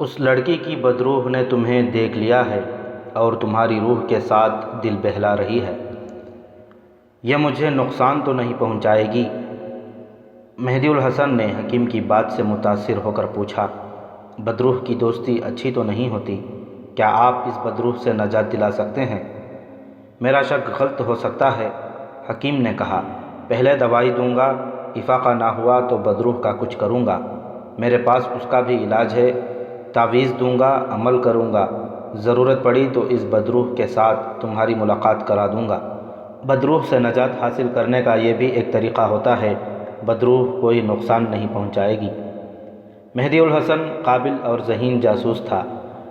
اس لڑکی کی بدروح نے تمہیں دیکھ لیا ہے اور تمہاری روح کے ساتھ دل بہلا رہی ہے۔ یہ مجھے نقصان تو نہیں پہنچائے گی؟ مہدی الحسن نے حکیم کی بات سے متاثر ہو کر پوچھا۔ بدروح کی دوستی اچھی تو نہیں ہوتی، کیا آپ اس بدروح سے نجات دلا سکتے ہیں؟ میرا شک غلط ہو سکتا ہے، حکیم نے کہا۔ پہلے دوائی دوں گا، افاقہ نہ ہوا تو بدروح کا کچھ کروں گا، میرے پاس اس کا بھی علاج ہے۔ تعویذ دوں گا، عمل کروں گا، ضرورت پڑی تو اس بدروح کے ساتھ تمہاری ملاقات کرا دوں گا۔ بدروح سے نجات حاصل کرنے کا یہ بھی ایک طریقہ ہوتا ہے، بدروح کوئی نقصان نہیں پہنچائے گی۔ مہدی الحسن قابل اور ذہین جاسوس تھا،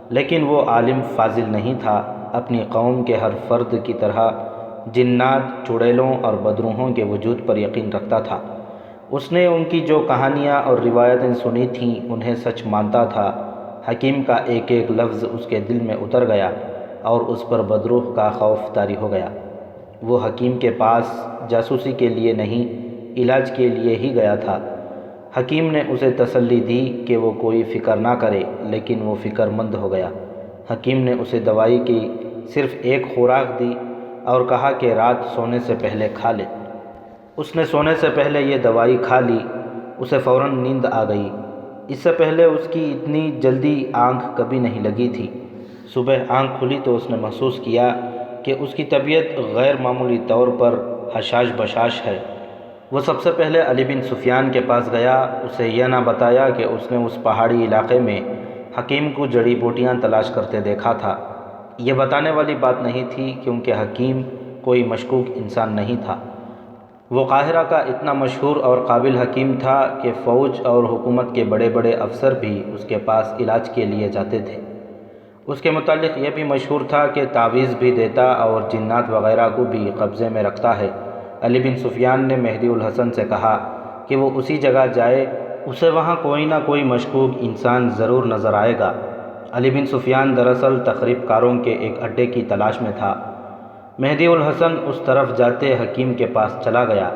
لیکن وہ عالم فاضل نہیں تھا۔ اپنی قوم کے ہر فرد کی طرح جنات، چڑیلوں اور بدروحوں کے وجود پر یقین رکھتا تھا۔ اس نے ان کی جو کہانیاں اور روایتیں سنی تھیں انہیں سچ مانتا تھا۔ حکیم کا ایک ایک لفظ اس کے دل میں اتر گیا اور اس پر بدروح کا خوف طاری ہو گیا۔ وہ حکیم کے پاس جاسوسی کے لیے نہیں، علاج کے لیے ہی گیا تھا۔ حکیم نے اسے تسلی دی کہ وہ کوئی فکر نہ کرے، لیکن وہ فکر مند ہو گیا۔ حکیم نے اسے دوائی کی صرف ایک خوراک دی اور کہا کہ رات سونے سے پہلے کھا لے۔ اس نے سونے سے پہلے یہ دوائی کھا لی، اسے فوراً نیند آ گئی۔ اس سے پہلے اس کی اتنی جلدی آنکھ کبھی نہیں لگی تھی۔ صبح آنکھ کھلی تو اس نے محسوس کیا کہ اس کی طبیعت غیر معمولی طور پر حشاش بشاش ہے۔ وہ سب سے پہلے علی بن سفیان کے پاس گیا، اسے یہ نہ بتایا کہ اس نے اس پہاڑی علاقے میں حکیم کو جڑی بوٹیاں تلاش کرتے دیکھا تھا۔ یہ بتانے والی بات نہیں تھی، کیونکہ حکیم کوئی مشکوک انسان نہیں تھا۔ وہ قاہرہ کا اتنا مشہور اور قابل حکیم تھا کہ فوج اور حکومت کے بڑے بڑے افسر بھی اس کے پاس علاج کے لیے جاتے تھے۔ اس کے متعلق یہ بھی مشہور تھا کہ تعویذ بھی دیتا اور جنات وغیرہ کو بھی قبضے میں رکھتا ہے۔ علی بن سفیان نے مہدی الحسن سے کہا کہ وہ اسی جگہ جائے، اسے وہاں کوئی نہ کوئی مشکوک انسان ضرور نظر آئے گا۔ علی بن سفیان دراصل تخریب کاروں کے ایک اڈے کی تلاش میں تھا۔ مہدی الحسن اس طرف جاتے حکیم کے پاس چلا گیا۔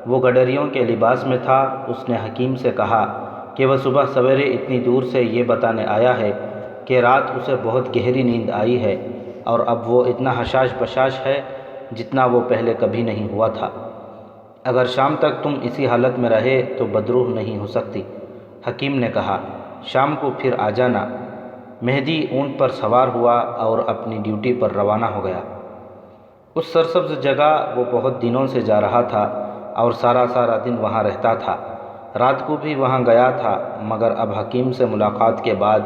وہ گڈریوں کے لباس میں تھا۔ اس نے حکیم سے کہا کہ وہ صبح سویرے اتنی دور سے یہ بتانے آیا ہے کہ رات اسے بہت گہری نیند آئی ہے اور اب وہ اتنا حشاش بشاش ہے جتنا وہ پہلے کبھی نہیں ہوا تھا۔ اگر شام تک تم اسی حالت میں رہے تو بدروح نہیں ہو سکتی، حکیم نے کہا۔ شام کو پھر آ جانا۔ مہدی اونٹ پر سوار ہوا اور اپنی ڈیوٹی پر روانہ ہو گیا۔ اس سرسبز جگہ وہ بہت دنوں سے جا رہا تھا اور سارا دن وہاں رہتا تھا۔ رات کو بھی وہاں گیا تھا، مگر اب حکیم سے ملاقات کے بعد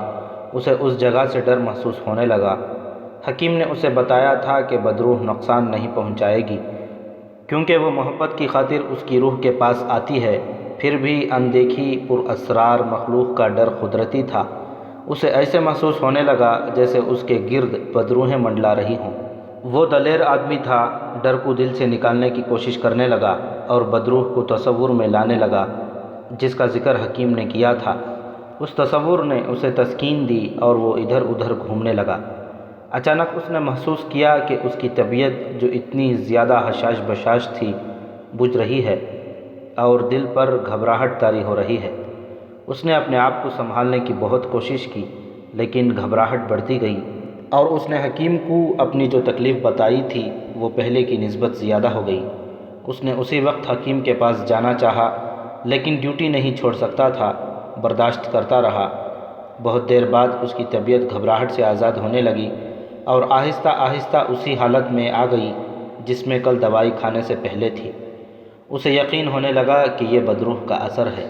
اسے اس جگہ سے ڈر محسوس ہونے لگا۔ حکیم نے اسے بتایا تھا کہ بدروح نقصان نہیں پہنچائے گی، کیونکہ وہ محبت کی خاطر اس کی روح کے پاس آتی ہے۔ پھر بھی اندیکھی پر اسرار مخلوق کا ڈر قدرتی تھا۔ اسے ایسے محسوس ہونے لگا جیسے اس کے گرد بدروحیں منڈلا رہی ہوں۔ وہ دلیر آدمی تھا، ڈر کو دل سے نکالنے کی کوشش کرنے لگا اور بدروح کو تصور میں لانے لگا جس کا ذکر حکیم نے کیا تھا۔ اس تصور نے اسے تسکین دی اور وہ ادھر ادھر گھومنے لگا۔ اچانک اس نے محسوس کیا کہ اس کی طبیعت جو اتنی زیادہ حشاش بشاش تھی بجھ رہی ہے اور دل پر گھبراہٹ طاری ہو رہی ہے۔ اس نے اپنے آپ کو سنبھالنے کی بہت کوشش کی، لیکن گھبراہٹ بڑھتی گئی اور اس نے حکیم کو اپنی جو تکلیف بتائی تھی وہ پہلے کی نسبت زیادہ ہو گئی۔ اس نے اسی وقت حکیم کے پاس جانا چاہا، لیکن ڈیوٹی نہیں چھوڑ سکتا تھا، برداشت کرتا رہا۔ بہت دیر بعد اس کی طبیعت گھبراہٹ سے آزاد ہونے لگی اور آہستہ آہستہ اسی حالت میں آ گئی جس میں کل دوائی کھانے سے پہلے تھی۔ اسے یقین ہونے لگا کہ یہ بدروح کا اثر ہے۔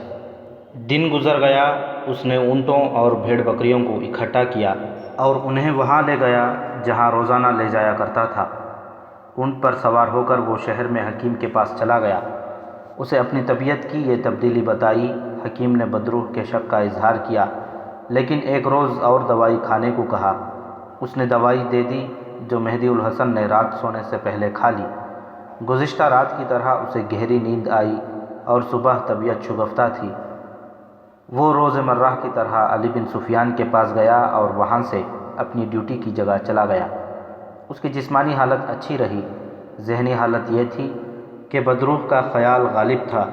دن گزر گیا۔ اس نے اونٹوں اور بھیڑ بکریوں کو اکٹھا کیا اور انہیں وہاں لے گیا جہاں روزانہ لے جایا کرتا تھا۔ اونٹ پر سوار ہو کر وہ شہر میں حکیم کے پاس چلا گیا۔ اسے اپنی طبیعت کی یہ تبدیلی بتائی۔ حکیم نے بدروح کے شک کا اظہار کیا، لیکن ایک روز اور دوائی کھانے کو کہا۔ اس نے دوائی دے دی جو مہدی الحسن نے رات سونے سے پہلے کھا لی۔ گزشتہ رات کی طرح اسے گہری نیند آئی اور صبح طبیعت شگفتہ تھی۔ وہ روز مرہ کی طرح علی بن سفیان کے پاس گیا اور وہاں سے اپنی ڈیوٹی کی جگہ چلا گیا۔ اس کی جسمانی حالت اچھی رہی، ذہنی حالت یہ تھی کہ بدروح کا خیال غالب تھا۔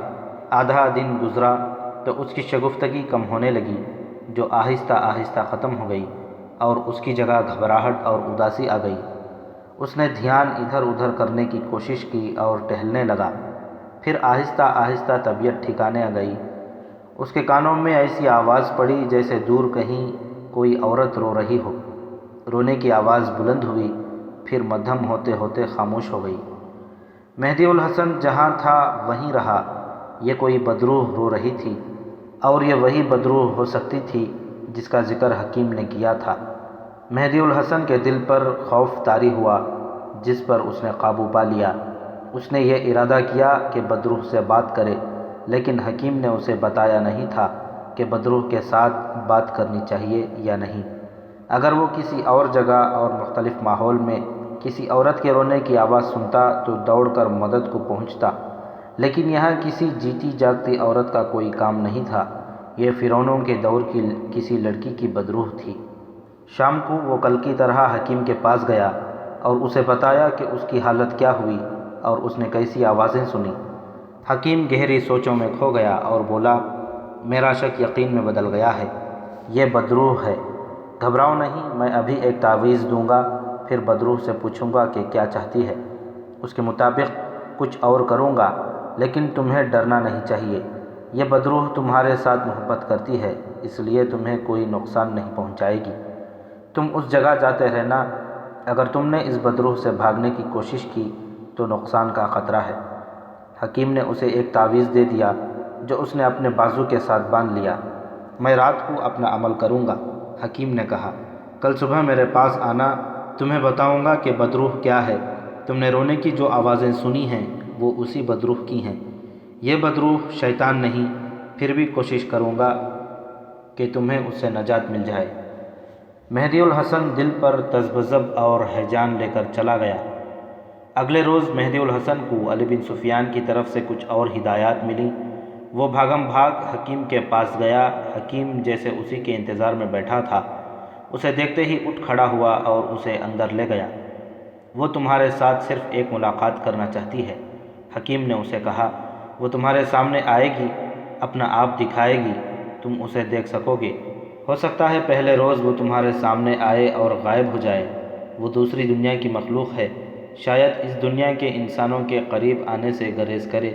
آدھا دن گزرا تو اس کی شگفتگی کم ہونے لگی۔ جو آہستہ آہستہ ختم ہو گئی اور اس کی جگہ گھبراہٹ اور اداسی آ گئی۔ اس نے دھیان ادھر ادھر کرنے کی کوشش کی اور ٹہلنے لگا۔ پھر آہستہ آہستہ طبیعت ٹھکانے آ گئی۔ اس کے کانوں میں ایسی آواز پڑی جیسے دور کہیں کوئی عورت رو رہی ہو۔ رونے کی آواز بلند ہوئی، پھر مدھم ہوتے ہوتے خاموش ہو گئی۔ مہدی الحسن جہاں تھا وہیں رہا۔ یہ کوئی بدروح رو رہی تھی، اور یہ وہی بدروح ہو سکتی تھی جس کا ذکر حکیم نے کیا تھا۔ مہدی الحسن کے دل پر خوف طاری ہوا، جس پر اس نے قابو پا لیا۔ اس نے یہ ارادہ کیا کہ بدروح سے بات کرے، لیکن حکیم نے اسے بتایا نہیں تھا کہ بدروح کے ساتھ بات کرنی چاہیے یا نہیں۔ اگر وہ کسی اور جگہ اور مختلف ماحول میں کسی عورت کے رونے کی آواز سنتا تو دوڑ کر مدد کو پہنچتا، لیکن یہاں کسی جیتی جاگتی عورت کا کوئی کام نہیں تھا۔ یہ فرعونوں کے دور کی کسی لڑکی کی بدروح تھی۔ شام کو وہ کل کی طرح حکیم کے پاس گیا اور اسے بتایا کہ اس کی حالت کیا ہوئی اور اس نے کیسی آوازیں سنی۔ حکیم گہری سوچوں میں کھو گیا اور بولا، میرا شک یقین میں بدل گیا ہے، یہ بدروح ہے۔ گھبراؤ نہیں، میں ابھی ایک تعویذ دوں گا، پھر بدروح سے پوچھوں گا کہ کیا چاہتی ہے، اس کے مطابق کچھ اور کروں گا، لیکن تمہیں ڈرنا نہیں چاہیے۔ یہ بدروح تمہارے ساتھ محبت کرتی ہے، اس لیے تمہیں کوئی نقصان نہیں پہنچائے گی۔ تم اس جگہ جاتے رہنا، اگر تم نے اس بدروح سے بھاگنے کی کوشش کی تو نقصان کا خطرہ ہے۔ حکیم نے اسے ایک تعویذ دے دیا جو اس نے اپنے بازو کے ساتھ باندھ لیا۔ میں رات کو اپنا عمل کروں گا، حکیم نے کہا۔ کل صبح میرے پاس آنا، تمہیں بتاؤں گا کہ بدروح کیا ہے۔ تم نے رونے کی جو آوازیں سنی ہیں وہ اسی بدروح کی ہیں۔ یہ بدروح شیطان نہیں، پھر بھی کوشش کروں گا کہ تمہیں اس سے نجات مل جائے۔ مہدی الحسن دل پر تذبذب اور ہیجان لے کر چلا گیا۔ اگلے روز مہدی الحسن کو علی بن سفیان کی طرف سے کچھ اور ہدایات ملی۔ وہ بھاگم بھاگ حکیم کے پاس گیا۔ حکیم جیسے اسی کے انتظار میں بیٹھا تھا، اسے دیکھتے ہی اٹھ کھڑا ہوا اور اسے اندر لے گیا۔ وہ تمہارے ساتھ صرف ایک ملاقات کرنا چاہتی ہے، حکیم نے اسے کہا۔ وہ تمہارے سامنے آئے گی، اپنا آپ دکھائے گی، تم اسے دیکھ سکو گے۔ ہو سکتا ہے پہلے روز وہ تمہارے سامنے آئے اور غائب ہو جائے۔ وہ دوسری دنیا کی مخلوق ہے، شاید اس دنیا کے انسانوں کے قریب آنے سے گریز کرے۔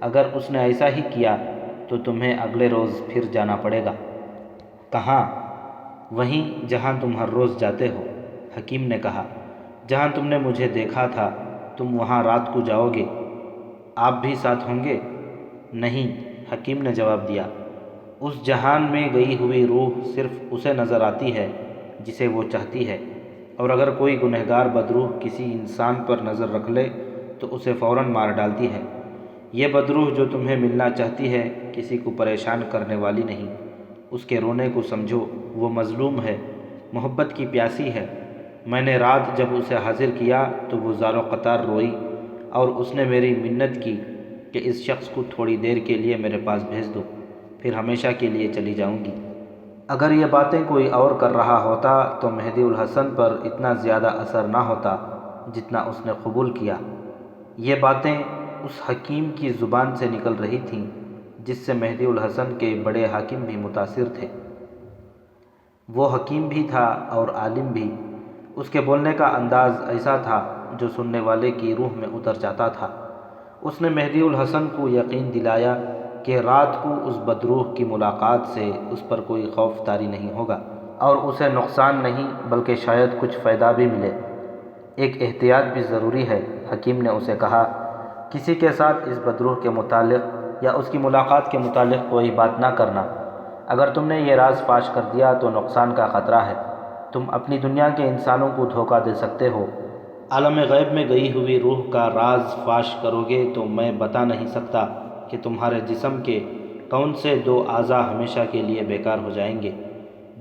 اگر اس نے ایسا ہی کیا تو تمہیں اگلے روز پھر جانا پڑے گا۔ کہاں؟ وہیں جہاں تم ہر روز جاتے ہو، حکیم نے کہا۔ جہاں تم نے مجھے دیکھا تھا، تم وہاں رات کو جاؤ گے؟ آپ بھی ساتھ ہوں گے؟ نہیں، حکیم نے جواب دیا۔ اس جہان میں گئی ہوئی روح صرف اسے نظر آتی ہے جسے وہ چاہتی ہے، اور اگر کوئی گنہگار بدروح کسی انسان پر نظر رکھ لے تو اسے فوراً مار ڈالتی ہے۔ یہ بدروح جو تمہیں ملنا چاہتی ہے کسی کو پریشان کرنے والی نہیں۔ اس کے رونے کو سمجھو، وہ مظلوم ہے، محبت کی پیاسی ہے۔ میں نے رات جب اسے حاضر کیا تو وہ زار و قطار روئی، اور اس نے میری منت کی کہ اس شخص کو تھوڑی دیر کے لیے میرے پاس بھیج دو، پھر ہمیشہ کے لیے چلی جاؤں گی۔ اگر یہ باتیں کوئی اور کر رہا ہوتا تو مہدی الحسن پر اتنا زیادہ اثر نہ ہوتا جتنا اس نے قبول کیا۔ یہ باتیں اس حکیم کی زبان سے نکل رہی تھیں جس سے مہدی الحسن کے بڑے حاکم بھی متاثر تھے۔ وہ حکیم بھی تھا اور عالم بھی۔ اس کے بولنے کا انداز ایسا تھا جو سننے والے کی روح میں اتر جاتا تھا۔ اس نے مہدی الحسن کو یقین دلایا کہ رات کو اس بدروح کی ملاقات سے اس پر کوئی خوف طاری نہیں ہوگا، اور اسے نقصان نہیں بلکہ شاید کچھ فائدہ بھی ملے۔ ایک احتیاط بھی ضروری ہے، حکیم نے اسے کہا۔ کسی کے ساتھ اس بدروح کے متعلق یا اس کی ملاقات کے متعلق کوئی بات نہ کرنا۔ اگر تم نے یہ راز فاش کر دیا تو نقصان کا خطرہ ہے۔ تم اپنی دنیا کے انسانوں کو دھوکہ دے سکتے ہو۔ عالم غیب میں گئی ہوئی روح کا راز فاش کرو گے تو میں بتا نہیں سکتا کہ تمہارے جسم کے کون سے 2 اعضاء ہمیشہ کے لیے بیکار ہو جائیں گے۔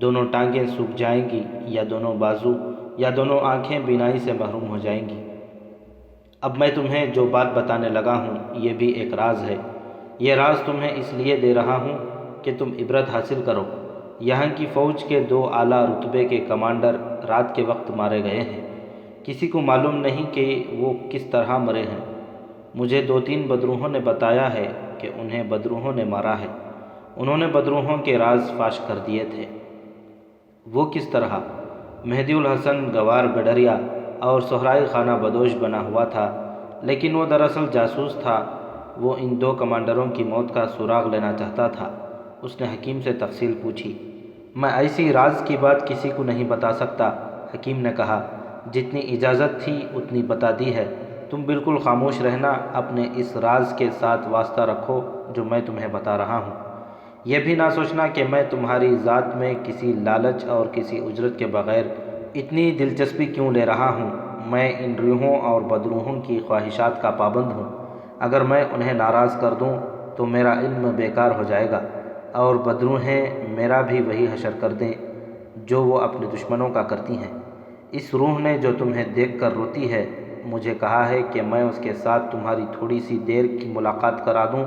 دونوں ٹانگیں سوکھ جائیں گی، یا دونوں بازو یا دونوں آنکھیں بینائی سے محروم ہو جائیں گی۔ اب میں تمہیں جو بات بتانے لگا ہوں یہ بھی ایک راز ہے۔ یہ راز تمہیں اس لیے دے رہا ہوں کہ تم عبرت حاصل کرو۔ یہاں کی فوج کے 2 اعلیٰ رتبے کے کمانڈر رات کے وقت مارے گئے ہیں۔ کسی کو معلوم نہیں کہ وہ کس طرح مرے ہیں۔ مجھے 2-3 بدروحوں نے بتایا ہے کہ انہیں بدروحوں نے مارا ہے۔ انہوں نے بدروحوں کے راز فاش کر دیے تھے۔ وہ کس طرح؟ مہدی الحسن گوار گڈریا اور صحرائی خانہ بدوش بنا ہوا تھا، لیکن وہ دراصل جاسوس تھا۔ وہ ان دو کمانڈروں کی موت کا سراغ لینا چاہتا تھا۔ اس نے حکیم سے تفصیل پوچھی۔ میں ایسی راز کی بات کسی کو نہیں بتا سکتا، حکیم نے کہا۔ جتنی اجازت تھی اتنی بتا دی ہے۔ تم بالکل خاموش رہنا، اپنے اس راز کے ساتھ واسطہ رکھو جو میں تمہیں بتا رہا ہوں۔ یہ بھی نہ سوچنا کہ میں تمہاری ذات میں کسی لالچ اور کسی اجرت کے بغیر اتنی دلچسپی کیوں لے رہا ہوں۔ میں ان روحوں اور بدروحوں کی خواہشات کا پابند ہوں۔ اگر میں انہیں ناراض کر دوں تو میرا علم بیکار ہو جائے گا، اور بدروحیں میرا بھی وہی حشر کر دیں جو وہ اپنے دشمنوں کا کرتی ہیں۔ اس روح نے جو تمہیں دیکھ کر روتی ہے، مجھے کہا ہے کہ میں اس کے ساتھ تمہاری تھوڑی سی دیر کی ملاقات کرا دوں،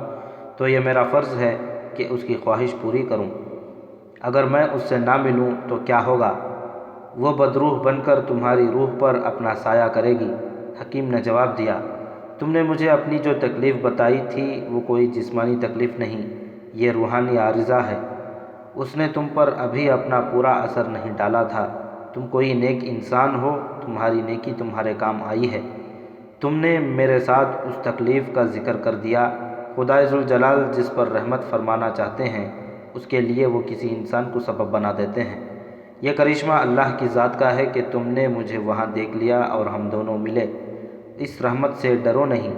تو یہ میرا فرض ہے کہ اس کی خواہش پوری کروں۔ اگر میں اس سے نہ ملوں تو کیا ہوگا؟ وہ بدروح بن کر تمہاری روح پر اپنا سایہ کرے گی۔ حکیم نے جواب دیا، تم نے مجھے اپنی جو تکلیف بتائی تھی وہ کوئی جسمانی تکلیف نہیں، یہ روحانی عارضہ ہے۔ اس نے تم پر ابھی اپنا پورا اثر نہیں ڈالا تھا۔ تم کوئی نیک انسان ہو، تمہاری نیکی تمہارے کام آئی ہے۔ تم نے میرے ساتھ اس تکلیف کا ذکر کر دیا۔ خدائے ذوالجلال جس پر رحمت فرمانا چاہتے ہیں، اس کے لیے وہ کسی انسان کو سبب بنا دیتے ہیں۔ یہ کرشمہ اللہ کی ذات کا ہے کہ تم نے مجھے وہاں دیکھ لیا اور ہم دونوں ملے۔ اس رحمت سے ڈرو نہیں۔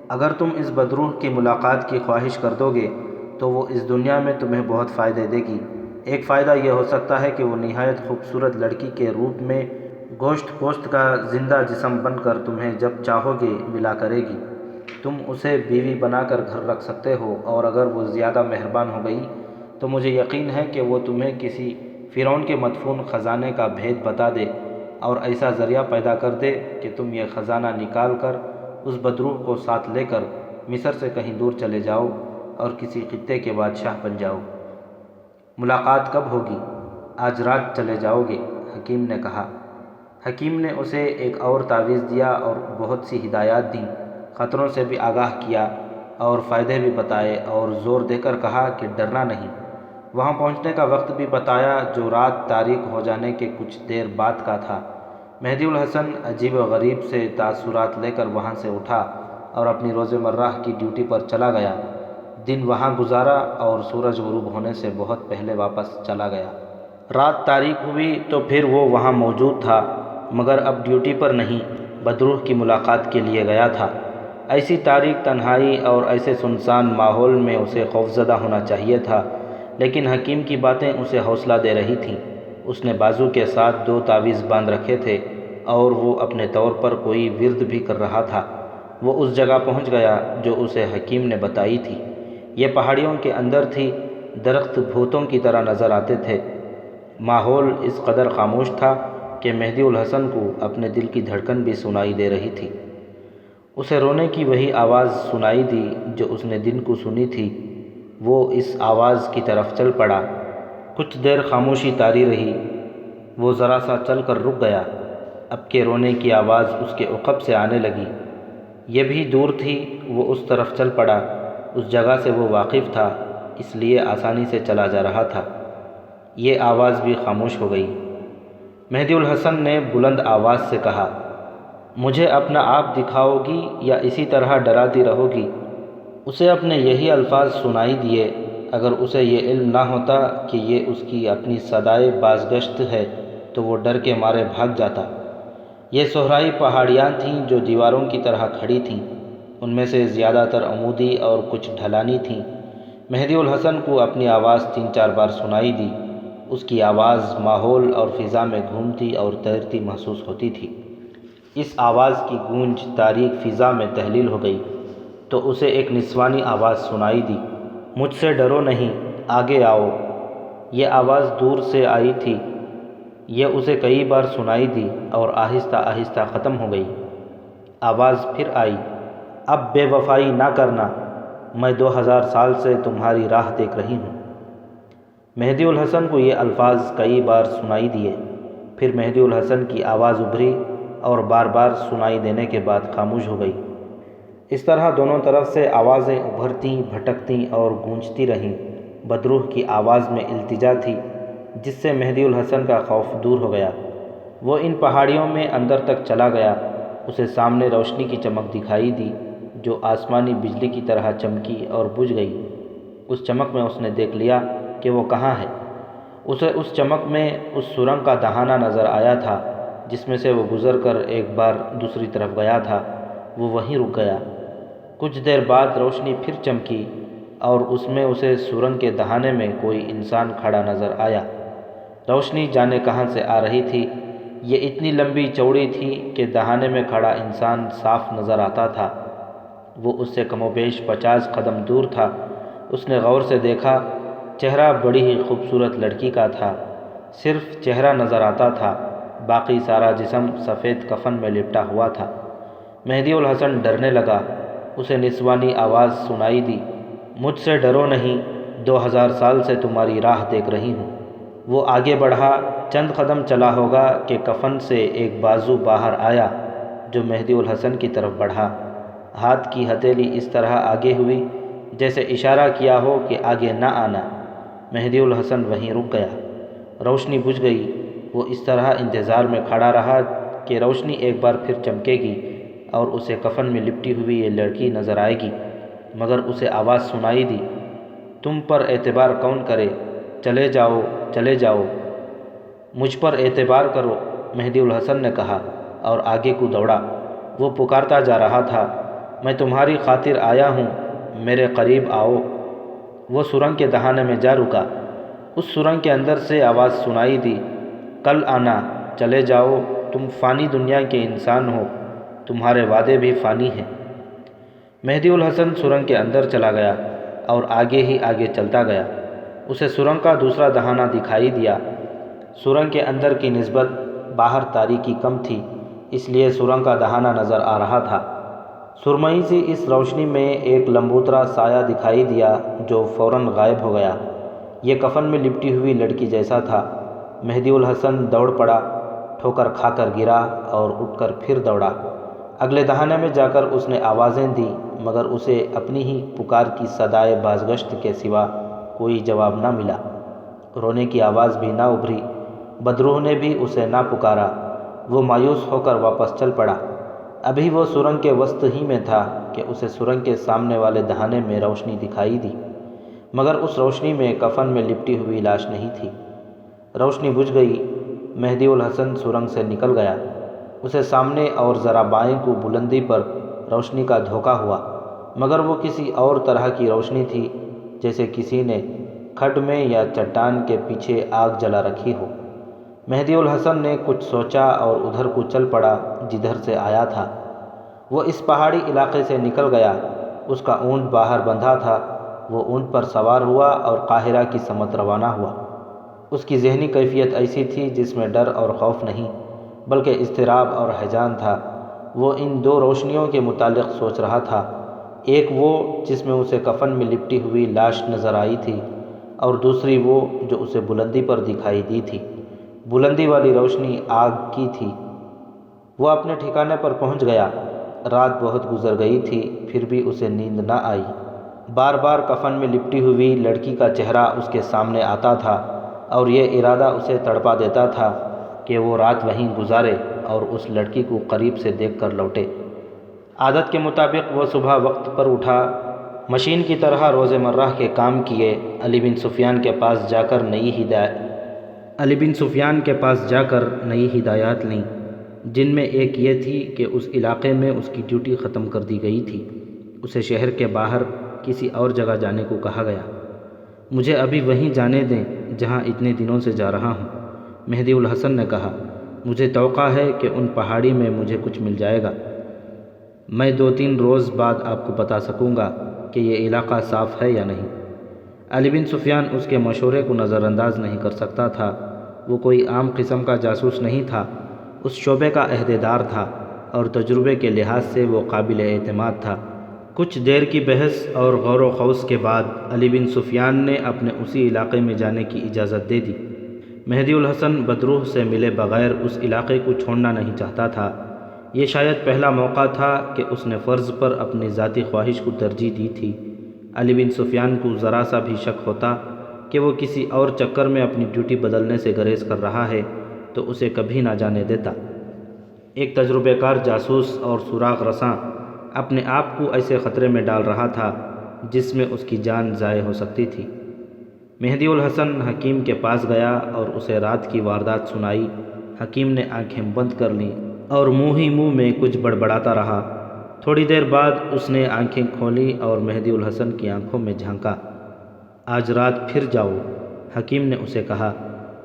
اگر تم اس بدروح کی ملاقات کی خواہش کر دو گے تو وہ اس دنیا میں تمہیں بہت فائدے دے گی۔ ایک فائدہ یہ ہو سکتا ہے کہ وہ نہایت خوبصورت لڑکی کے روپ میں گوشت پوست کا زندہ جسم بن کر تمہیں جب چاہو گے ملا کرے گی۔ تم اسے بیوی بنا کر گھر رکھ سکتے ہو، اور اگر وہ زیادہ مہربان ہو گئی تو مجھے یقین ہے کہ وہ تمہیں کسی فرعون کے مدفون خزانے کا بھید بتا دے، اور ایسا ذریعہ پیدا کر دے کہ تم یہ خزانہ نکال کر اس بدروح کو ساتھ لے کر مصر سے کہیں دور چلے جاؤ اور کسی خطے کے بادشاہ بن جاؤ۔ ملاقات کب ہوگی؟ آج رات چلے جاؤ گے، حکیم نے کہا۔ حکیم نے اسے ایک اور تعویذ دیا اور بہت سی ہدایات دیں، خطروں سے بھی آگاہ کیا اور فائدے بھی بتائے، اور زور دے کر کہا کہ ڈرنا نہیں۔ وہاں پہنچنے کا وقت بھی بتایا جو رات تاریک ہو جانے کے کچھ دیر بعد کا تھا۔ مہدی الحسن عجیب و غریب سے تاثرات لے کر وہاں سے اٹھا اور اپنی روزمرہ کی ڈیوٹی پر چلا گیا۔ دن وہاں گزارا اور سورج غروب ہونے سے بہت پہلے واپس چلا گیا۔ رات تاریک ہوئی تو پھر وہ وہاں موجود تھا، مگر اب ڈیوٹی پر نہیں، بدروح کی ملاقات کے لیے گیا تھا۔ ایسی تاریک تنہائی اور ایسے سنسان ماحول میں اسے خوفزدہ ہونا چاہیے تھا، لیکن حکیم کی باتیں اسے حوصلہ دے رہی تھیں۔ اس نے بازو کے ساتھ 2 تعویذ باندھ رکھے تھے اور وہ اپنے طور پر کوئی ورد بھی کر رہا تھا۔ وہ اس جگہ پہنچ گیا جو اسے حکیم نے بتائی تھی۔ یہ پہاڑیوں کے اندر تھی، درخت بھوتوں کی طرح نظر آتے تھے۔ ماحول اس قدر خاموش تھا کہ مہدی الحسن کو اپنے دل کی دھڑکن بھی سنائی دے رہی تھی۔ اسے رونے کی وہی آواز سنائی دی جو اس نے دن کو سنی تھی۔ وہ اس آواز کی طرف چل پڑا۔ کچھ دیر خاموشی طاری رہی۔ وہ ذرا سا چل کر رک گیا۔ اب کے رونے کی آواز اس کے عقب سے آنے لگی۔ یہ بھی دور تھی۔ وہ اس طرف چل پڑا۔ اس جگہ سے وہ واقف تھا، اس لیے آسانی سے چلا جا رہا تھا۔ یہ آواز بھی خاموش ہو گئی۔ مہدی الحسن نے بلند آواز سے کہا، مجھے اپنا آپ دکھاؤ گی یا اسی طرح ڈراتی رہو گی؟ اسے اپنے یہی الفاظ سنائی دیے۔ اگر اسے یہ علم نہ ہوتا کہ یہ اس کی اپنی صدائے بازگشت ہے تو وہ ڈر کے مارے بھاگ جاتا۔ یہ صحرائی پہاڑیاں تھیں جو دیواروں کی طرح کھڑی تھیں۔ ان میں سے زیادہ تر عمودی اور کچھ ڈھلانی تھیں۔ مہدی الحسن کو اپنی آواز 3-4 بار سنائی دی۔ اس کی آواز ماحول اور فضا میں گھومتی اور تیرتی محسوس ہوتی تھی۔ اس آواز کی گونج تاریک فضا میں تحلیل ہو گئی تو اسے ایک نسوانی آواز سنائی دی، مجھ سے ڈرو نہیں، آگے آؤ۔ یہ آواز دور سے آئی تھی۔ یہ اسے کئی بار سنائی دی اور آہستہ آہستہ ختم ہو گئی۔ آواز پھر آئی، اب بے وفائی نہ کرنا، میں 2000 سال سے تمہاری راہ دیکھ رہی ہوں۔ مہدی الحسن کو یہ الفاظ کئی بار سنائی دیے۔ پھر مہدی الحسن کی آواز ابھری اور بار بار سنائی دینے کے بعد خاموش ہو گئی۔ اس طرح دونوں طرف سے آوازیں ابھرتیں، بھٹکتیں اور گونجتی رہیں۔ بدروح کی آواز میں التجا تھی، جس سے مہدی الحسن کا خوف دور ہو گیا۔ وہ ان پہاڑیوں میں اندر تک چلا گیا۔ اسے سامنے روشنی کی چمک دکھائی دی جو آسمانی بجلی کی طرح چمکی اور بجھ گئی۔ اس چمک میں اس نے دیکھ لیا کہ وہ کہاں ہے۔ اسے اس چمک میں اس سرنگ کا دہانہ نظر آیا تھا جس میں سے وہ گزر کر ایک بار دوسری طرف گیا تھا۔ وہ وہیں رک گیا۔ کچھ دیر بعد روشنی پھر چمکی اور اس میں اسے سرنگ کے دہانے میں کوئی انسان کھڑا نظر آیا۔ روشنی جانے کہاں سے آ رہی تھی، یہ اتنی لمبی چوڑی تھی کہ دہانے میں کھڑا انسان صاف نظر آتا تھا۔ وہ اس سے کم و بیش 50 قدم دور تھا۔ اس نے غور سے دیکھا، چہرہ بڑی ہی خوبصورت لڑکی کا تھا۔ صرف چہرہ نظر آتا تھا، باقی سارا جسم سفید کفن میں لپٹا ہوا تھا۔ مہدی الحسن ڈرنے لگا۔ اسے نسوانی آواز سنائی دی، مجھ سے ڈرو نہیں، 2000 سال سے تمہاری راہ دیکھ رہی ہوں۔ وہ آگے بڑھا، چند قدم چلا ہوگا کہ کفن سے ایک بازو باہر آیا جو مہدی الحسن کی طرف بڑھا۔ ہاتھ کی ہتھیلی اس طرح آگے ہوئی جیسے اشارہ کیا ہو کہ آگے نہ آنا۔ مہدی الحسن وہیں رک گیا۔ روشنی بجھ گئی۔ وہ اس طرح انتظار میں کھڑا رہا کہ روشنی ایک بار پھر چمکے گی اور اسے کفن میں لپٹی ہوئی یہ لڑکی نظر آئے گی، مگر اسے آواز سنائی دی، تم پر اعتبار کون کرے، چلے جاؤ چلے جاؤ، مجھ پر اعتبار کرو، مہدی الحسن نے کہا اور آگے کو دوڑا۔ وہ پکارتا جا رہا تھا، میں تمہاری خاطر آیا ہوں، میرے قریب آؤ۔ وہ سرنگ کے دہانے میں جا رکا۔ اس سرنگ کے اندر سے آواز سنائی دی، کل آنا، چلے جاؤ، تم فانی دنیا کے انسان ہو، تمہارے وعدے بھی فانی ہیں۔ مہدی الحسن سرنگ کے اندر چلا گیا اور آگے ہی آگے چلتا گیا۔ اسے سرنگ کا دوسرا دہانہ دکھائی دیا۔ سرنگ کے اندر کی نسبت باہر تاریکی کم تھی، اس لیے سرنگ کا دہانہ نظر آ رہا تھا۔ سرمئی سی اس روشنی میں ایک لمبوترا سایہ دکھائی دیا جو فوراً غائب ہو گیا۔ یہ کفن میں لپٹی ہوئی لڑکی جیسا تھا۔ مہدی الحسن دوڑ پڑا، ٹھوکر کھا کر گرا اور اٹھ کر پھر دوڑا۔ اگلے دہانے میں جا کر اس نے آوازیں دیں مگر اسے اپنی ہی پکار کی صدائے بازگشت کے سوا کوئی جواب نہ ملا۔ رونے کی آواز بھی نہ ابھری۔ بدروح نے بھی اسے نہ پکارا۔ وہ مایوس ہو کر واپس چل پڑا۔ ابھی وہ سرنگ کے وسط ہی میں تھا کہ اسے سرنگ کے سامنے والے دہانے میں روشنی دکھائی دی، مگر اس روشنی میں کفن میں لپٹی ہوئی لاش نہیں تھی۔ روشنی بجھ گئی۔ مہدی الحسن سرنگ سے نکل گیا۔ اسے سامنے اور ذرا بائیں کو بلندی پر روشنی کا دھوکہ ہوا، مگر وہ کسی اور طرح کی روشنی تھی، جیسے کسی نے کھڈ میں یا چٹان کے پیچھے آگ جلا رکھی ہو۔ مہدی الحسن نے کچھ سوچا اور ادھر کو چل پڑا جدھر سے آیا تھا۔ وہ اس پہاڑی علاقے سے نکل گیا۔ اس کا اونٹ باہر بندھا تھا۔ وہ اونٹ پر سوار ہوا اور قاہرہ کی سمت روانہ ہوا۔ اس کی ذہنی کیفیت ایسی تھی جس میں ڈر اور خوف نہیں بلکہ اضطراب اور ہیجان تھا۔ وہ ان دو روشنیوں کے متعلق سوچ رہا تھا، ایک وہ جس میں اسے کفن میں لپٹی ہوئی لاش نظر آئی تھی اور دوسری وہ جو اسے بلندی پر دکھائی دی تھی۔ بلندی والی روشنی آگ کی تھی۔ وہ اپنے ٹھکانے پر پہنچ گیا۔ رات بہت گزر گئی تھی پھر بھی اسے نیند نہ آئی۔ بار بار کفن میں لپٹی ہوئی لڑکی کا چہرہ اس کے سامنے آتا تھا اور یہ ارادہ اسے تڑپا دیتا تھا کہ وہ رات وہیں گزارے اور اس لڑکی کو قریب سے دیکھ کر لوٹے۔ عادت کے مطابق وہ صبح وقت پر اٹھا، مشین کی طرح روزمرہ کے کام کیے، علی بن سفیان کے پاس جا کر نئی ہدایات لیں، جن میں ایک یہ تھی کہ اس علاقے میں اس کی ڈیوٹی ختم کر دی گئی تھی۔ اسے شہر کے باہر کسی اور جگہ جانے کو کہا گیا۔ مجھے ابھی وہیں جانے دیں جہاں اتنے دنوں سے جا رہا ہوں، مہدی الحسن نے کہا۔ مجھے توقع ہے کہ ان پہاڑی میں مجھے کچھ مل جائے گا۔ میں 2-3 روز بعد آپ کو بتا سکوں گا کہ یہ علاقہ صاف ہے یا نہیں۔ علی بن سفیان اس کے مشورے کو نظر انداز نہیں کر سکتا تھا۔ وہ کوئی عام قسم کا جاسوس نہیں تھا، اس شعبے کا عہدیدار تھا اور تجربے کے لحاظ سے وہ قابل اعتماد تھا۔ کچھ دیر کی بحث اور غور و خوض کے بعد علی بن سفیان نے اپنے اسی علاقے میں جانے کی اجازت دے دی۔ مہدی الحسن بدروح سے ملے بغیر اس علاقے کو چھوڑنا نہیں چاہتا تھا۔ یہ شاید پہلا موقع تھا کہ اس نے فرض پر اپنی ذاتی خواہش کو ترجیح دی تھی۔ علی بن سفیان کو ذرا سا بھی شک ہوتا کہ وہ کسی اور چکر میں اپنی ڈیوٹی بدلنے سے گریز کر رہا ہے تو اسے کبھی نہ جانے دیتا۔ ایک تجربہ کار جاسوس اور سراغ رساں اپنے آپ کو ایسے خطرے میں ڈال رہا تھا جس میں اس کی جان ضائع ہو سکتی تھی۔ مہدی الحسن حکیم کے پاس گیا اور اسے رات کی واردات سنائی۔ حکیم نے آنکھیں بند کر لیں اور منہ ہی منہ میں کچھ بڑبڑاتا رہا۔ تھوڑی دیر بعد اس نے آنکھیں کھولیں اور مہدی الحسن کی آنکھوں میں جھانکا۔ آج رات پھر جاؤ، حکیم نے اسے کہا۔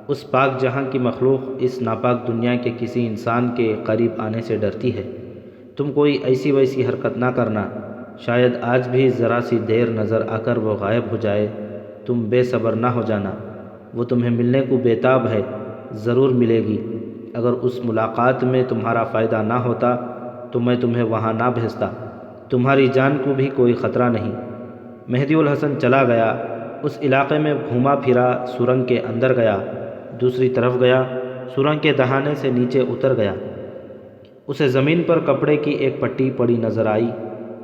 اس پاک جہاں کی مخلوق اس ناپاک دنیا کے کسی انسان کے قریب آنے سے ڈرتی ہے۔ تم کوئی ایسی ویسی حرکت نہ کرنا، شاید آج بھی ذرا سی دیر نظر آ کر وہ غائب ہو جائے۔ تم بے صبر نہ ہو جانا، وہ تمہیں ملنے کو بے تاب ہے، ضرور ملے گی۔ اگر اس ملاقات میں تمہارا فائدہ نہ ہوتا تو میں تمہیں وہاں نہ بھیجتا، تمہاری جان کو بھی کوئی خطرہ نہیں۔ مہدی الحسن چلا گیا، اس علاقے میں گھوما پھرا، سرنگ کے اندر گیا، دوسری طرف گیا، سرنگ کے دہانے سے نیچے اتر گیا۔ اسے زمین پر کپڑے کی ایک پٹی پڑی نظر آئی،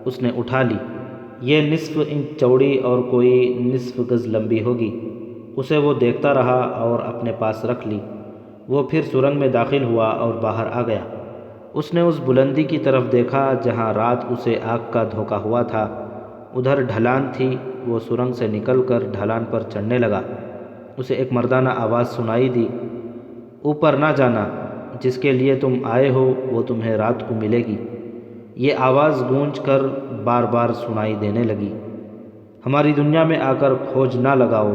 اس نے اٹھا لی۔ یہ نصف انچ چوڑی اور کوئی نصف گز لمبی ہوگی۔ اسے وہ دیکھتا رہا اور اپنے پاس رکھ لی۔ وہ پھر سرنگ میں داخل ہوا اور باہر آ گیا۔ اس نے اس بلندی کی طرف دیکھا جہاں رات اسے آگ کا دھوکا ہوا تھا۔ ادھر ڈھلان تھی، وہ سرنگ سے نکل کر ڈھلان پر چڑھنے لگا۔ اسے ایک مردانہ آواز سنائی دی، اوپر نہ جانا، جس کے لیے تم آئے ہو وہ تمہیں رات کو ملے گی۔ یہ آواز گونج کر بار بار سنائی دینے لگی، ہماری دنیا میں آ کر کھوج نہ لگاؤ۔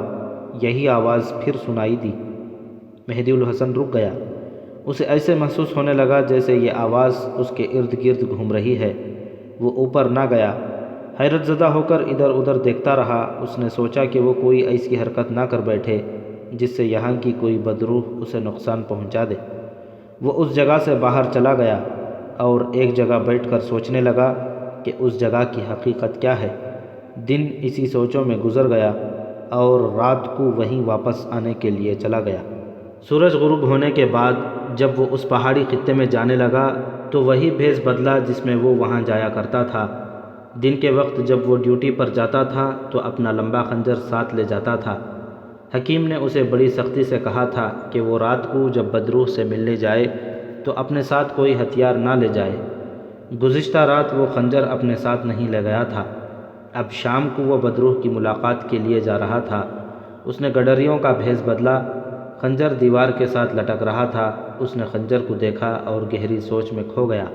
یہی آواز پھر سنائی دی۔ مہدی الحسن رک گیا۔ اسے ایسے محسوس ہونے لگا جیسے یہ آواز اس کے ارد گرد گھوم رہی ہے۔ وہ اوپر نہ گیا، حیرت زدہ ہو کر ادھر ادھر دیکھتا رہا۔ اس نے سوچا کہ وہ کوئی ایسی حرکت نہ کر بیٹھے جس سے یہاں کی کوئی بدروح اسے نقصان پہنچا دے۔ وہ اس جگہ سے باہر چلا گیا اور ایک جگہ بیٹھ کر سوچنے لگا کہ اس جگہ کی حقیقت کیا ہے۔ دن اسی سوچوں میں گزر گیا اور رات کو وہیں واپس آنے کے لیے چلا گیا۔ سورج غروب ہونے کے بعد جب وہ اس پہاڑی خطے میں جانے لگا تو وہی بھیس بدلا جس میں وہ وہاں جایا کرتا تھا۔ دن کے وقت جب وہ ڈیوٹی پر جاتا تھا تو اپنا لمبا خنجر ساتھ لے جاتا تھا۔ حکیم نے اسے بڑی سختی سے کہا تھا کہ وہ رات کو جب بدروح سے ملنے جائے تو اپنے ساتھ کوئی ہتھیار نہ لے جائے۔ گزشتہ رات وہ خنجر اپنے ساتھ نہیں لے گیا تھا۔ اب شام کو وہ بدروح کی ملاقات کے لیے جا رہا تھا۔ اس نے گڈریوں کا بھیس بدلا، خنجر دیوار کے ساتھ لٹک رہا تھا۔ اس نے خنجر کو دیکھا اور گہری سوچ میں کھو گیا۔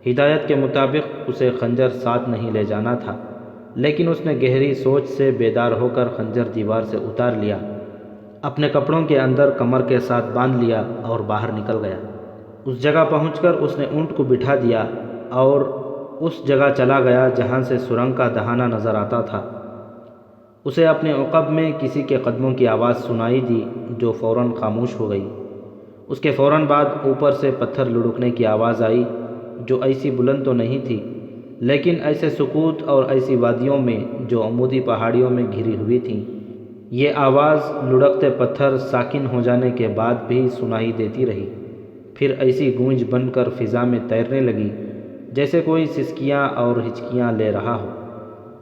ہدایت کے مطابق اسے خنجر ساتھ نہیں لے جانا تھا، لیکن اس نے گہری سوچ سے بیدار ہو کر خنجر دیوار سے اتار لیا، اپنے کپڑوں کے اندر کمر کے ساتھ باندھ لیا اور باہر نکل گیا۔ اس جگہ پہنچ کر اس نے اونٹ کو بٹھا دیا اور اس جگہ چلا گیا جہاں سے سرنگ کا دہانہ نظر آتا تھا۔ اسے اپنے عقب میں کسی کے قدموں کی آواز سنائی دی جو فوراً خاموش ہو گئی۔ اس کے فوراً بعد اوپر سے پتھر لڑکنے کی آواز آئی جو ایسی بلند تو نہیں تھی، لیکن ایسے سکوت اور ایسی وادیوں میں جو عمودی پہاڑیوں میں گھری ہوئی تھیں۔ یہ آواز لڑکتے پتھر ساکن ہو جانے کے بعد بھی سنائی دیتی رہی، پھر ایسی گونج بن کر فضا میں تیرنے لگی جیسے کوئی سسکیاں اور ہچکیاں لے رہا ہو۔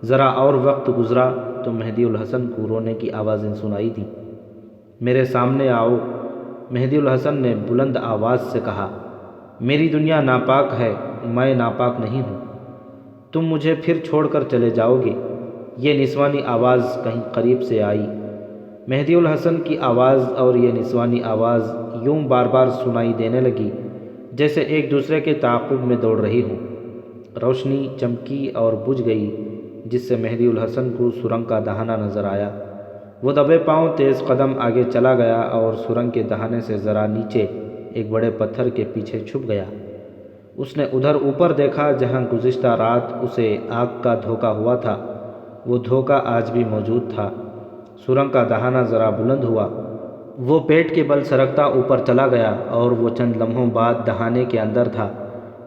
ذرا اور وقت گزرا تو مہدی الحسن کو رونے کی آوازیں سنائی دیں۔ میرے سامنے آؤ، مہدی الحسن نے بلند آواز سے کہا۔ میری دنیا ناپاک ہے، میں ناپاک نہیں ہوں، تم مجھے پھر چھوڑ کر چلے جاؤ گے؟ یہ نسوانی آواز کہیں قریب سے آئی۔ مہدی الحسن کی آواز اور یہ نسوانی آواز یوں بار بار سنائی دینے لگی جیسے ایک دوسرے کے تعاقب میں دوڑ رہی ہوں۔ روشنی چمکی اور بجھ گئی جس سے مہدی الحسن کو سرنگ کا دہانہ نظر آیا۔ وہ دبے پاؤں تیز قدم آگے چلا گیا اور سرنگ کے دہانے سے ذرا نیچے ایک بڑے پتھر کے پیچھے چھپ گیا۔ اس نے ادھر اوپر دیکھا جہاں گزشتہ رات اسے آگ کا دھوکا ہوا تھا۔ وہ دھوکا آج بھی موجود تھا۔ سرنگ کا دہانہ ذرا بلند ہوا، وہ پیٹ کے بل سرکتا اوپر چلا گیا اور وہ چند لمحوں بعد دہانے کے اندر تھا۔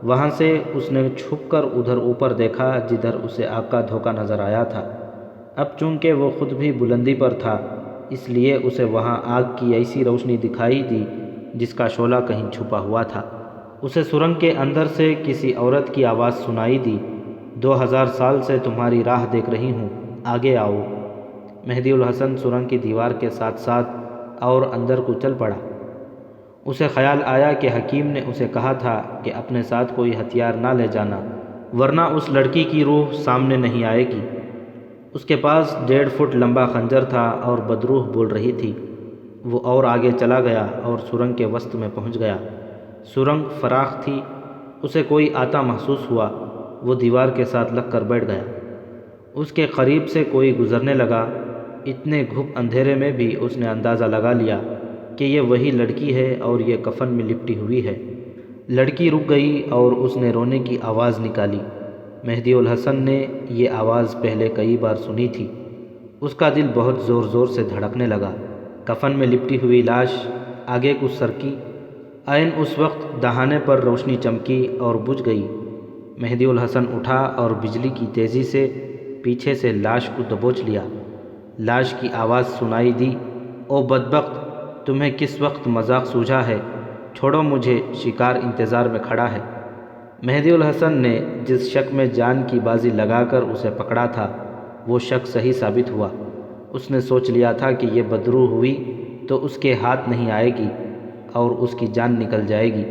وہاں سے اس نے چھپ کر ادھر اوپر دیکھا جدھر اسے آگ کا دھوکا نظر آیا تھا۔ اب چونکہ وہ خود بھی بلندی پر تھا اس لیے اسے وہاں آگ کی ایسی روشنی دکھائی دی جس کا شعلہ کہیں چھپا ہوا تھا۔ اسے سرنگ کے اندر سے کسی عورت کی آواز سنائی دی، 2000 سال سے تمہاری راہ دیکھ رہی ہوں، آگے آؤ۔ مہدی الحسن سرنگ کی دیوار کے ساتھ ساتھ اور اندر کو چل پڑا۔ اسے خیال آیا کہ حکیم نے اسے کہا تھا کہ اپنے ساتھ کوئی ہتھیار نہ لے جانا ورنہ اس لڑکی کی روح سامنے نہیں آئے گی۔ اس کے پاس 1.5 فٹ لمبا خنجر تھا اور بدروح بول رہی تھی۔ وہ اور آگے چلا گیا اور سرنگ کے وسط میں پہنچ گیا۔ سرنگ فراخ تھی، اسے کوئی آتا محسوس ہوا۔ وہ دیوار کے ساتھ لگ کر بیٹھ گیا۔ اس کے قریب سے کوئی گزرنے لگا۔ اتنے گھپ اندھیرے میں بھی اس نے اندازہ لگا لیا کہ یہ وہی لڑکی ہے اور یہ کفن میں لپٹی ہوئی ہے۔ لڑکی رک گئی اور اس نے رونے کی آواز نکالی۔ مہدی الحسن نے یہ آواز پہلے کئی بار سنی تھی۔ اس کا دل بہت زور زور سے دھڑکنے لگا۔ کفن میں لپٹی ہوئی لاش آگے کو سرکی۔ عین اس وقت دہانے پر روشنی چمکی اور بجھ گئی۔ مہدی الحسن اٹھا اور بجلی کی تیزی سے پیچھے سے لاش کو دبوچ لیا۔ لاش کی آواز سنائی دی، او بدبخت، تمہیں کس وقت مذاق سوجھا ہے؟ چھوڑو مجھے، شکار انتظار میں کھڑا ہے۔ مہدی الحسن نے جس شک میں جان کی بازی لگا کر اسے پکڑا تھا وہ شک صحیح ثابت ہوا۔ اس نے سوچ لیا تھا کہ یہ بدروح ہوئی تو اس کے ہاتھ نہیں آئے گی اور اس کی جان نکل جائے گی،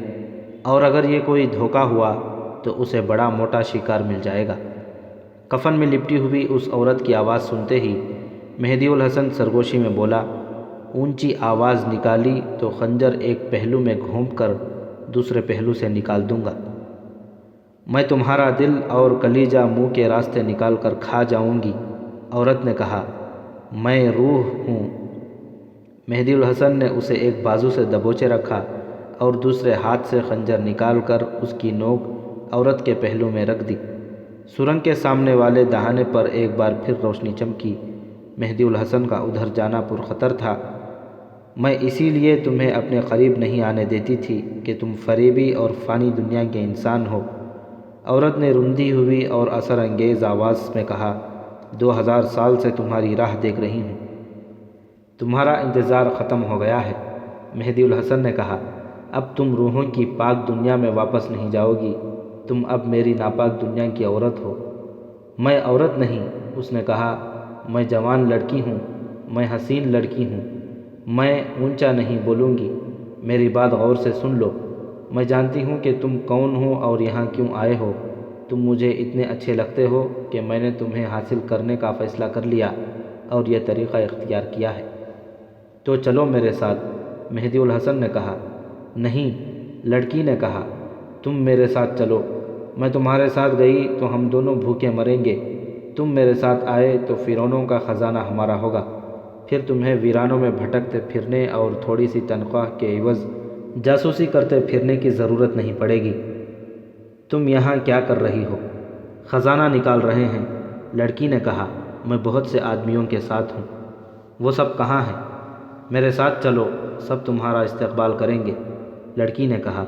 اور اگر یہ کوئی دھوکہ ہوا تو اسے بڑا موٹا شکار مل جائے گا۔ کفن میں لپٹی ہوئی اس عورت کی آواز سنتے ہی مہدی الحسن سرگوشی میں بولا، اونچی آواز نکالی تو خنجر ایک پہلو میں گھونپ کر دوسرے پہلو سے نکال دوں گا۔ میں تمہارا دل اور کلیجہ منہ کے راستے نکال کر کھا جاؤں گی۔ عورت نے کہا، میں روح ہوں۔ مہدی الحسن نے اسے ایک بازو سے دبوچے رکھا اور دوسرے ہاتھ سے خنجر نکال کر اس کی نوک عورت کے پہلو میں رکھ دی۔ سرنگ کے سامنے والے دہانے پر ایک بار پھر روشنی چمکی۔ مہدی الحسن کا ادھر جانا پرخطر تھا۔ میں اسی لیے تمہیں اپنے قریب نہیں آنے دیتی تھی کہ تم فریبی اور فانی دنیا کے انسان ہو۔ عورت نے رندی ہوئی اور اثر انگیز آواز میں کہا، 2000 سال سے تمہاری راہ دیکھ رہی ہوں۔ تمہارا انتظار ختم ہو گیا ہے۔ مہدی الحسن نے کہا، اب تم روحوں کی پاک دنیا میں واپس نہیں جاؤ گی، تم اب میری ناپاک دنیا کی عورت ہو۔ میں عورت نہیں، اس نے کہا، میں جوان لڑکی ہوں، میں حسین لڑکی ہوں۔ میں اونچا نہیں بولوں گی، میری بات غور سے سن لو۔ میں جانتی ہوں کہ تم کون ہو اور یہاں کیوں آئے ہو۔ تم مجھے اتنے اچھے لگتے ہو کہ میں نے تمہیں حاصل کرنے کا فیصلہ کر لیا اور یہ طریقہ اختیار کیا ہے۔ تو چلو میرے ساتھ۔ مہدی الحسن نے کہا، نہیں۔ لڑکی نے کہا، تم میرے ساتھ چلو۔ میں تمہارے ساتھ گئی تو ہم دونوں بھوکے مریں گے، تم میرے ساتھ آئے تو فرعونوں کا خزانہ ہمارا ہوگا، پھر تمہیں ویرانوں میں بھٹکتے پھرنے اور تھوڑی سی تنخواہ کے عوض جاسوسی کرتے پھرنے کی ضرورت نہیں پڑے گی۔ تم یہاں کیا کر رہی ہو؟ خزانہ نکال رہے ہیں۔ لڑکی نے کہا، میں بہت سے آدمیوں کے ساتھ ہوں۔ وہ سب کہاں ہیں؟ میرے ساتھ چلو، سب تمہارا استقبال کریں گے۔ لڑکی نے کہا،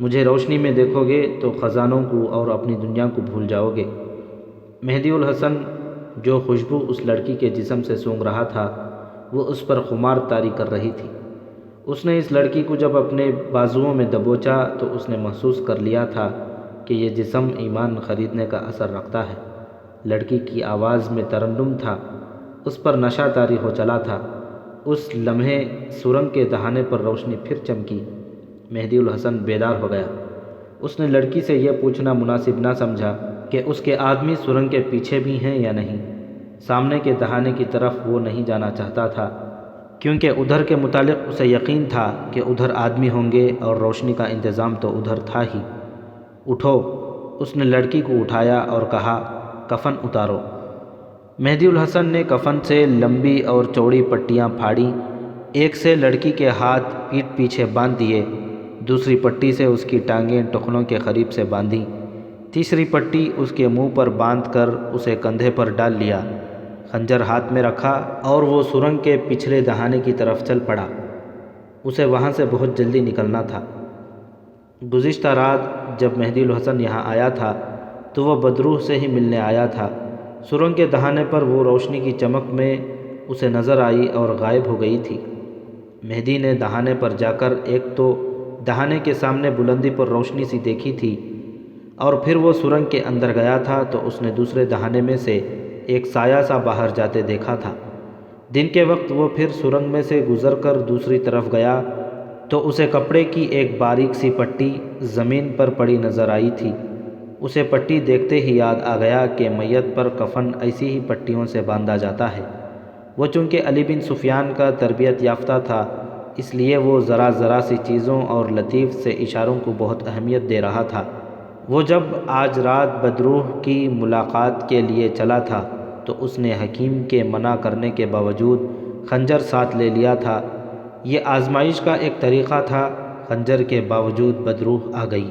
مجھے روشنی میں دیکھو گے تو خزانوں کو اور اپنی دنیا کو بھول جاؤ گے۔ مہدی الحسن جو خوشبو اس لڑکی کے جسم سے سونگھ رہا تھا وہ اس پر خمار طاری کر رہی تھی۔ اس نے اس لڑکی کو جب اپنے بازوؤں میں دبوچا تو اس نے محسوس کر لیا تھا کہ یہ جسم ایمان خریدنے کا اثر رکھتا ہے۔ لڑکی کی آواز میں ترنم تھا، اس پر نشہ طاری ہو چلا تھا۔ اس لمحے سرنگ کے دہانے پر روشنی پھر چمکی۔ مہدی الحسن بیدار ہو گیا۔ اس نے لڑکی سے یہ پوچھنا مناسب نہ سمجھا کہ اس کے آدمی سرنگ کے پیچھے بھی ہیں یا نہیں۔ سامنے کے دہانے کی طرف وہ نہیں جانا چاہتا تھا کیونکہ ادھر کے متعلق اسے یقین تھا کہ ادھر آدمی ہوں گے اور روشنی کا انتظام تو ادھر تھا ہی۔ اٹھو، اس نے لڑکی کو اٹھایا اور کہا، کفن اتارو۔ مہدی الحسن نے کفن سے لمبی اور چوڑی پٹیاں پھاڑیں۔ ایک سے لڑکی کے ہاتھ پیٹھ پیچھے باندھ دیے، دوسری پٹی سے اس کی ٹانگیں ٹخنوں کے قریب سے باندھیں، تیسری پٹی اس کے منہ پر باندھ کر اسے کندھے پر ڈال لیا۔ خنجر ہاتھ میں رکھا اور وہ سرنگ کے پچھلے دہانے کی طرف چل پڑا۔ اسے وہاں سے بہت جلدی نکلنا تھا۔ گزشتہ رات جب مہدی الحسن یہاں آیا تھا تو وہ بدروح سے ہی ملنے آیا تھا۔ سرنگ کے دہانے پر وہ روشنی کی چمک میں اسے نظر آئی اور غائب ہو گئی تھی۔ مہدی نے دہانے پر جا کر ایک تو دہانے کے سامنے بلندی پر روشنی سی دیکھی تھی اور پھر وہ سرنگ کے اندر گیا تھا تو اس نے دوسرے دہانے میں سے ایک سایہ سا باہر جاتے دیکھا تھا۔ دن کے وقت وہ پھر سرنگ میں سے گزر کر دوسری طرف گیا تو اسے کپڑے کی ایک باریک سی پٹی زمین پر پڑی نظر آئی تھی۔ اسے پٹی دیکھتے ہی یاد آ گیا کہ میت پر کفن ایسی ہی پٹیوں سے باندھا جاتا ہے۔ وہ چونکہ علی بن سفیان کا تربیت یافتہ تھا، اس لیے وہ ذرا ذرا سی چیزوں اور لطیف سے اشاروں کو بہت اہمیت دے رہا تھا۔ وہ جب آج رات بدروح کی ملاقات کے لیے چلا تھا تو اس نے حکیم کے منع کرنے کے باوجود خنجر ساتھ لے لیا تھا۔ یہ آزمائش کا ایک طریقہ تھا۔ خنجر کے باوجود بدروح آ گئی۔